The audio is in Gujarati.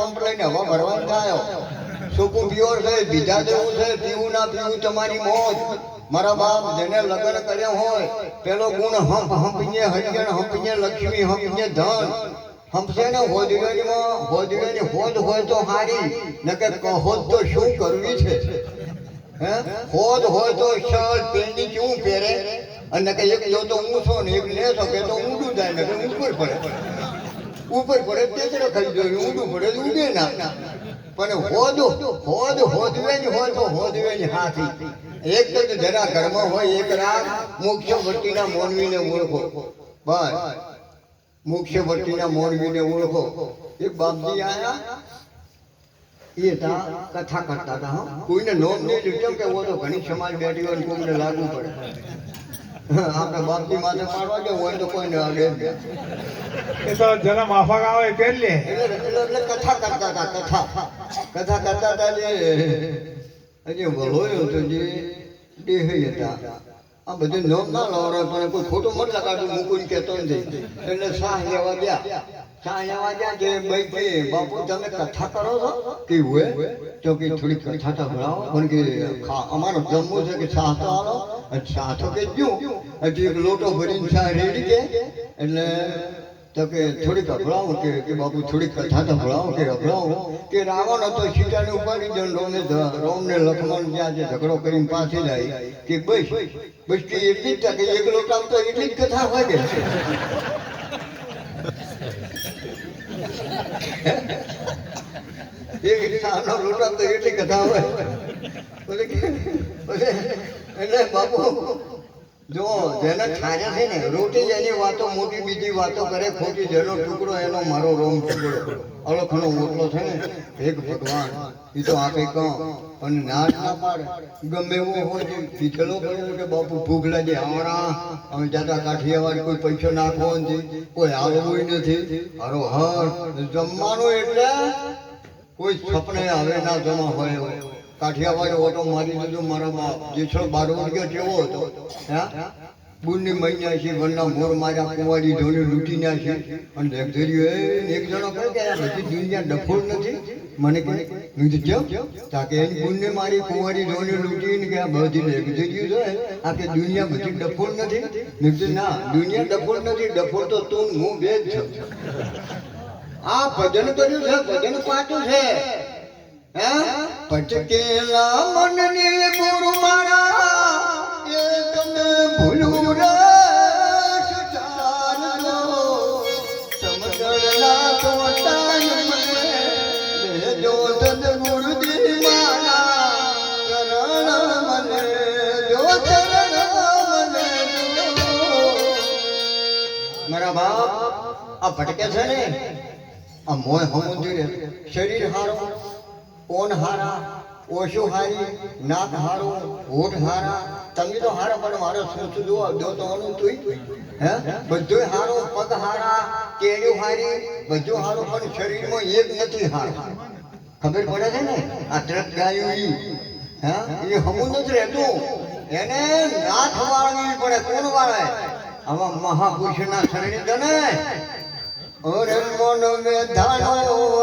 પંપ લઈને હવા ભરવાનું થાય સૂકું પ્યોર છે બીજા જેવું છે પીવું ના પીવું તમારી મોજ મારા બાપ જેને લગ્ન કર્યા હોય પેલો ગુણ હંપીએ હરિયણ હંપીએ લક્ષ્મી હંપીએ ધન હંપશે ને હોદવેલીમાં હોદવેલી હોદ હોય તો હારી નકે કહો તો શું કરવી છે હે હોદ હોય તો શર્ટ પેન્ટી કેવું પહેરે અને કે એક જો તો ઊંચો ને એક લેસો કે તો ઊંડું જાય ને ઉપર પડે તેજરો ખાઈ જોઈએ ઊંડું પડે ઉડે ના પણ હોદવેલી હોય તો હોદવેલી હાથી એક તો જરા ઘરમાં હોય એક રાત મુખ્ય ભટ્ટીના મોનવીને ઓળખો બસ મુખ્ય ભટ્ટીના મોનવીને ઓળખો એક બાપજી આયા એ કથા કરતા હતા કોઈને નોમ નહીં લીધો કે वो तो ઘણી સમાજ બેઠી હોય કોઈને લાગુ પડે આપણે બાપજી માથે પાડવા જો હોય તો કોઈને અડે એ તો જરા માફક આવે એટલે કથા કરતા હતા કથા કરતા હતા જે હજી વલોયો તો જે દેહી હતા આ બધું નોમ ના લાવડે પણ કોઈ ખોટું મત લગાડું મૂકીને કહેતો નથી એટલે સાહ લેવા ગયા કે ભાઈ કે બાપુ તમે કથા કરો છો કે હોય તો કે થોડી કથા તો ભણાવો પણ કે અમારો જમવું છે કે સાહ તો આલો સાહ તો કે જો હજી એક લોટો ભરીને સાહ રેડી કે એટલે તો કે થોડીક અભળાવો કે બાપુ થોડીક કથા તો ભણાવો કે અભળાવો કે રાવણ હતો સીતાને ઉપાડી જણ રોમને લક્ષ્મણ જ્યાં જે ઝઘડો કરીને પાછી જાય કે બસ કે એટલી જ કે એક લોટામાં તો એટલી જ કથા હોય કે એક સાનો લોટા તો એટલી કથા હોય એટલે બાપુ જો જેને ઠાર્યા છે ને રોટી એની વાતો મોટી બીજી વાતો કરે ખોટી જેનો ટુકડો એનો મારો રોમ ટુકડો અલખનો મોટલો છે ને એક ભગવાન એ તો આપે કહો અને નાશ ના પાડે ગમે એવું હોય પીછલો પડ્યો કે બાપુ ભૂખ લાગે હમણાં અમે જાતા કાઠિયાવાડ કોઈ પૈસો નાખવો નથી કોઈ હાલવું નથી હારો હર જમવાનું એટલે કોઈ સપને હવે ના જમા હોય કાઠિયાવાડ ઓટો મારી દીધો મારા બાપ જેછળ બારવડિયો જેવો હતો હા બુનની મહિના છે વનના મોર માર્યા કુંવારી ધોની લૂંટી નાખી અને લક્ઝરીઓ એક જણો કહે કે આ બધી દુનિયા ડફોળ નથી મને કે તાકે એની બુનને મારી કુંવારી ધોની લૂંટીને કે આ બધી લક્ઝરીઓ છે આ કે દુનિયા બધી ડફોળ નથી મેં ના દુનિયા ડફોળ નથી ડફોળ તો તું હું બે જ છું આ ભજન કર્યું છે ભજન પાછું છે પટકેલા મનને ગુરુ મારા એ તમે ભૂલું રે સુજાનલો સમજણલા કોટાન મને દેજો સદગુરુ દી મારા ચરણ મને જો ચરણ મને મારા બાપ આ ભટકે છે ને આ મોય સમુદ્ર શરીર હારો કોણ હારા ઓછું હારી નાક હારું હોઠ હારા તમે તો હારા પણ મારો શું જુઓ દો તો તું હે બધું હારું પગ હારા કેળ્યું હારી બધું હારું પણ શરીરમાં એક નથી હારું ખબર પડે છે ને આ ટ્રક ગાયું હે એ હમું નથી રહેતું એને નાથ વાળવી પડે કોણ વાળે આવા મહાપુરુષના શરીર તને અરે મન મે ધાણો